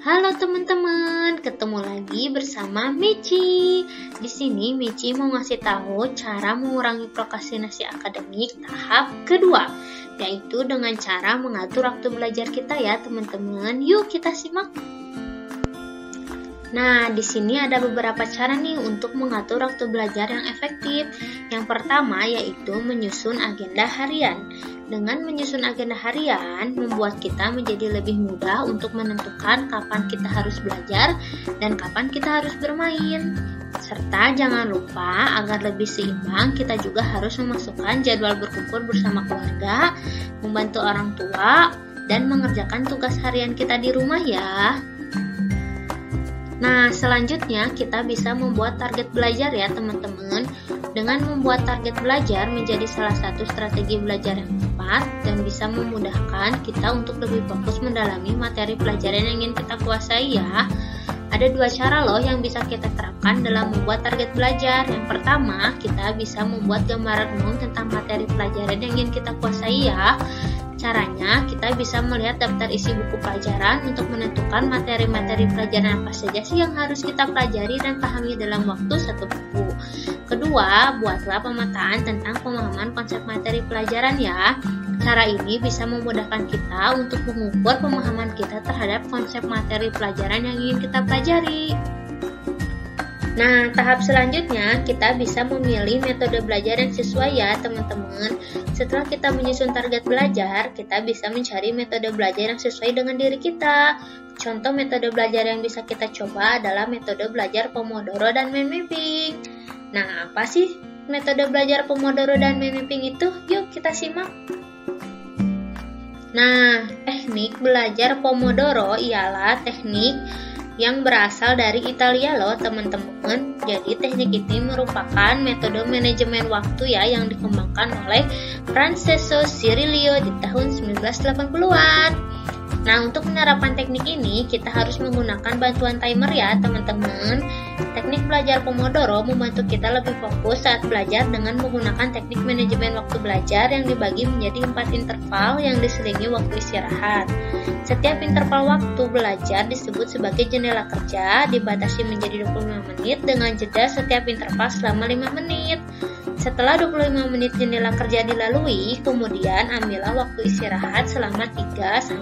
Halo teman-teman, ketemu lagi bersama Michi. Di sini Michi mau ngasih tahu cara mengurangi prokrastinasi akademik tahap kedua, yaitu dengan cara mengatur waktu belajar kita ya teman-teman. Yuk kita simak. Nah, di sini ada beberapa cara nih untuk mengatur waktu belajar yang efektif. Yang pertama yaitu menyusun agenda harian. Dengan menyusun agenda harian, membuat kita menjadi lebih mudah untuk menentukan kapan kita harus belajar dan kapan kita harus bermain. Serta jangan lupa agar lebih seimbang, kita juga harus memasukkan jadwal berkumpul bersama keluarga, membantu orang tua, dan mengerjakan tugas harian kita di rumah ya. Nah, selanjutnya kita bisa membuat target belajar ya teman-teman. Dengan membuat target belajar menjadi salah satu strategi belajar yang tepat dan bisa memudahkan kita untuk lebih fokus mendalami materi pelajaran yang ingin kita kuasai ya. Ada dua cara loh yang bisa kita terapkan dalam membuat target belajar. Yang pertama, kita bisa membuat gambaran umum tentang materi pelajaran yang ingin kita kuasai ya. Caranya, kita bisa melihat daftar isi buku pelajaran untuk menentukan materi-materi pelajaran apa saja sih yang harus kita pelajari dan pahami dalam waktu satu buku. Kedua, buatlah pemetaan tentang pemahaman konsep materi pelajaran ya. Cara ini bisa memudahkan kita untuk mengukur pemahaman kita terhadap konsep materi pelajaran yang ingin kita pelajari. Nah, tahap selanjutnya kita bisa memilih metode belajar yang sesuai ya teman-teman. Setelah kita menyusun target belajar, kita bisa mencari metode belajar yang sesuai dengan diri kita. Contoh metode belajar yang bisa kita coba adalah metode belajar Pomodoro dan mind mapping. Nah, apa sih metode belajar Pomodoro dan mind mapping itu? Yuk kita simak. Nah, teknik belajar Pomodoro ialah teknik yang berasal dari Italia loh teman-teman. Jadi teknik ini merupakan metode manajemen waktu ya yang dikembangkan oleh Francesco Cirillo di tahun 1980-an. Nah, untuk menerapkan teknik ini kita harus menggunakan bantuan timer ya teman-teman. Teknik belajar Pomodoro membantu kita lebih fokus saat belajar dengan menggunakan teknik manajemen waktu belajar yang dibagi menjadi 4 interval yang diselingi waktu istirahat. Setiap interval waktu belajar disebut sebagai jendela kerja, dibatasi menjadi 25 menit dengan jeda setiap interval selama 5 menit. Setelah 25 menit jendela kerja dilalui, kemudian ambillah waktu istirahat selama 3-5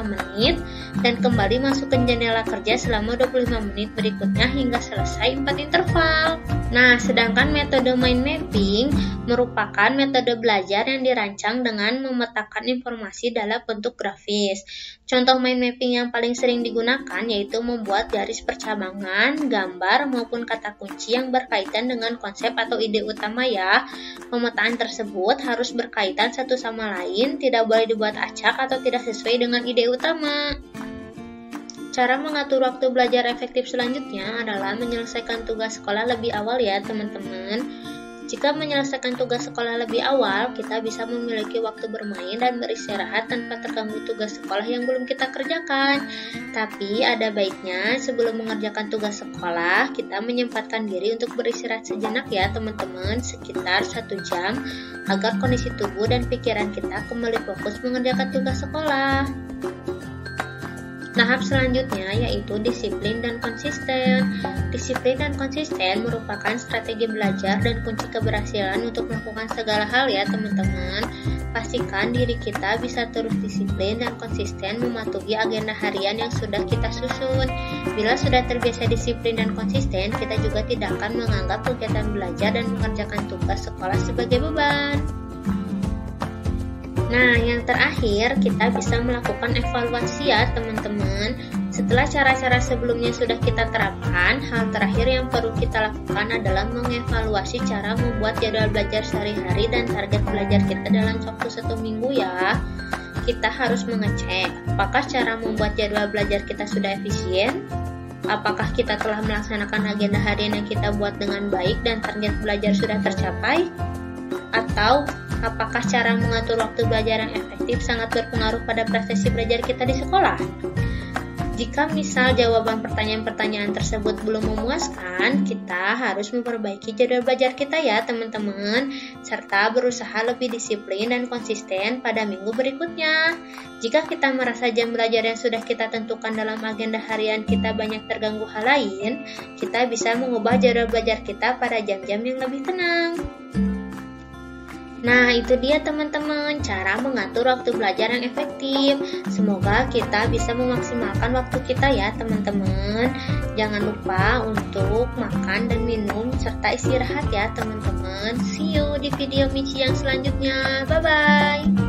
menit dan kembali masuk ke jendela kerja selama 25 menit berikutnya hingga selesai 4 interval. Nah, sedangkan metode mind mapping merupakan metode belajar yang dirancang dengan memetakan informasi dalam bentuk grafis. Contoh mind mapping yang paling sering digunakan yaitu membuat garis percabangan, gambar, maupun kata kunci yang berkaitan dengan konsep atau ide utama ya. Pemetaan tersebut harus berkaitan satu sama lain, tidak boleh dibuat acak atau tidak sesuai dengan ide utama. Cara mengatur waktu belajar efektif selanjutnya adalah menyelesaikan tugas sekolah lebih awal ya teman-teman. Jika menyelesaikan tugas sekolah lebih awal, kita bisa memiliki waktu bermain dan beristirahat tanpa terganggu tugas sekolah yang belum kita kerjakan. Tapi ada baiknya sebelum mengerjakan tugas sekolah, kita menyempatkan diri untuk beristirahat sejenak ya teman-teman, sekitar 1 jam, agar kondisi tubuh dan pikiran kita kembali fokus mengerjakan tugas sekolah. Tahap selanjutnya yaitu disiplin dan konsisten. Disiplin dan konsisten merupakan strategi belajar dan kunci keberhasilan untuk melakukan segala hal ya teman-teman. Pastikan diri kita bisa terus disiplin dan konsisten mematuhi agenda harian yang sudah kita susun. Bila sudah terbiasa disiplin dan konsisten, kita juga tidak akan menganggap kegiatan belajar dan mengerjakan tugas sekolah sebagai beban. Nah, yang terakhir kita bisa melakukan evaluasi ya teman-teman. Setelah cara-cara sebelumnya sudah kita terapkan, hal terakhir yang perlu kita lakukan adalah mengevaluasi cara membuat jadwal belajar sehari-hari dan target belajar kita dalam waktu 1 minggu ya. Kita harus mengecek apakah cara membuat jadwal belajar kita sudah efisien, apakah kita telah melaksanakan agenda harian yang kita buat dengan baik dan target belajar sudah tercapai, atau apakah cara mengatur waktu belajar yang efektif sangat berpengaruh pada prestasi belajar kita di sekolah? Jika misal jawaban pertanyaan-pertanyaan tersebut belum memuaskan, kita harus memperbaiki jadwal belajar kita ya teman-teman, serta berusaha lebih disiplin dan konsisten pada minggu berikutnya. Jika kita merasa jam belajar yang sudah kita tentukan dalam agenda harian kita banyak terganggu hal lain, kita bisa mengubah jadwal belajar kita pada jam-jam yang lebih tenang. Nah, itu dia teman-teman, cara mengatur waktu belajar yang efektif. Semoga kita bisa memaksimalkan waktu kita ya teman-teman. Jangan lupa untuk makan dan minum serta istirahat ya teman-teman. See you di video Michi yang selanjutnya. Bye-bye.